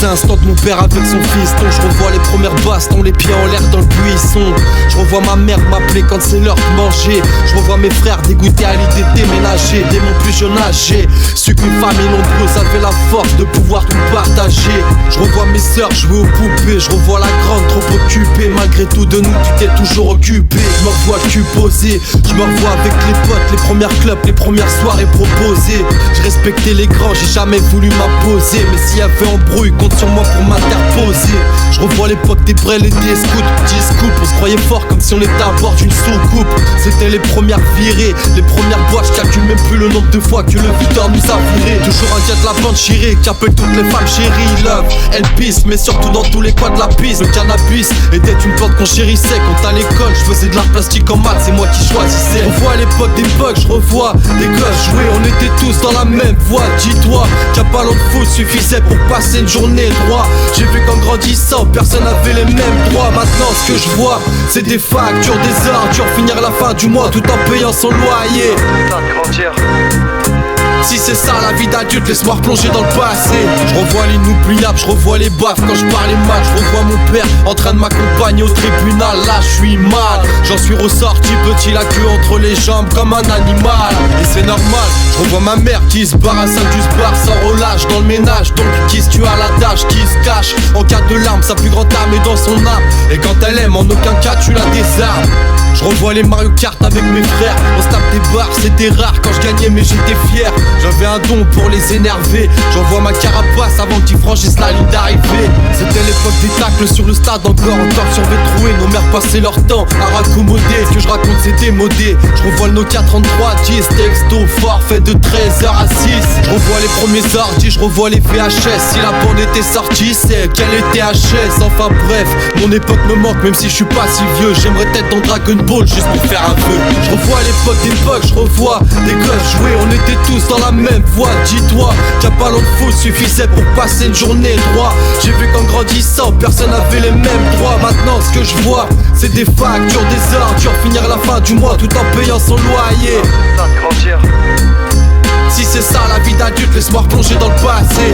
les instants de mon père avec son fiston. Je revois les premières bastons, les pieds en l'air dans le buisson. Je revois ma mère m'appeler quand c'est l'heure de manger. Je revois mes frères dégoûtés à l'idée de déménager. Dès mon plus jeune âge, j'ai su qu'une famille nombreuse avait la force de pouvoir tout partager. Je revois mes sœurs jouer aux poupées. Je revois la grande trop occupée. Malgré tout de nous, tu t'es toujours occupé. Je me revois cul posé. Je me revois avec les potes, les premières clubs, les premières soirées proposées. J'ai respecté les grands, j'ai jamais voulu m'imposer. Mais s'il y avait embrouille, compte sur moi pour m'interposer. Je revois l'époque des brels et des scouts. Petit scoop, on se croyait fort comme si on était à bord d'une soucoupe. C'était les premières virées, les premières boîtes. Je calcule même plus le nombre de fois que le videur nous a virés. Toujours un gars de la bande chirée qui appelle toutes les femmes chéries. Love, elle pisse, mais surtout dans tous les coins de la piste. Le cannabis était une plante qu'on chérissait. Quand à l'école, je faisais de l'art plastique en maths, c'est moi qui choisissais. Je revois l'époque des bugs, je revois des gosses jouer. On était tous dans la même voie. Dis-toi qu'un ballon de foot suffisait pour passer une journée droit. J'ai vu qu'en grandissant, personne n'avait les mêmes droits. Maintenant, ce que je vois, c'est des factures, des ordures. Finir la fin du mois tout en payant son loyer. Si c'est ça la vie d'adulte, laisse-moi replonger dans le passé. Je revois l'inoubliable, je revois les baffes quand je parlais mal. Je revois mon père en train de m'accompagner au tribunal. Là je suis mal, j'en suis ressorti petit, la queue entre les jambes comme un animal. Et c'est normal, je revois ma mère qui se barre à Saint-Just-Bar sans relâche dans le ménage. Donc qui se tue à l'adage, qui se cache en cas de larmes, sa plus grande âme est dans son âme. Et quand elle aime, en aucun cas tu la désarmes. Je revois les Mario Kart avec mes frères. On se tape des barres, c'était rare quand je gagnais mais j'étais fier. J'avais un don pour les énerver. J'envoie ma carapace avant qu'ils franchissent la ligne d'arrivée. C'était l'époque des tacles sur le stade, encore survêt troué. Nos mères passaient leur temps à raccommoder. Ce que je raconte c'est démodé. Je revois le Nokia 3310, texto forfait de 13h à 6. Je revois les premiers ordi, je revois les VHS. Si la bande était sortie, c'est qu'elle était HS. Enfin bref, mon époque me manque même si je suis pas si vieux. J'aimerais être dans Dragon Ball juste pour faire un vœu. Je revois l'époque des bugs, je revois des gosses jouer. On était tous dans la même voie. Dis-toi qu'un ballon de foot suffisait pour passer une journée droit. J'ai vu qu'en grandissant, personne n'avait les mêmes droits. Maintenant ce que je vois, c'est des factures, des ordures. Finir la fin du mois tout en payant son loyer. Si c'est ça la vie d'adulte, laisse-moi replonger dans le passé.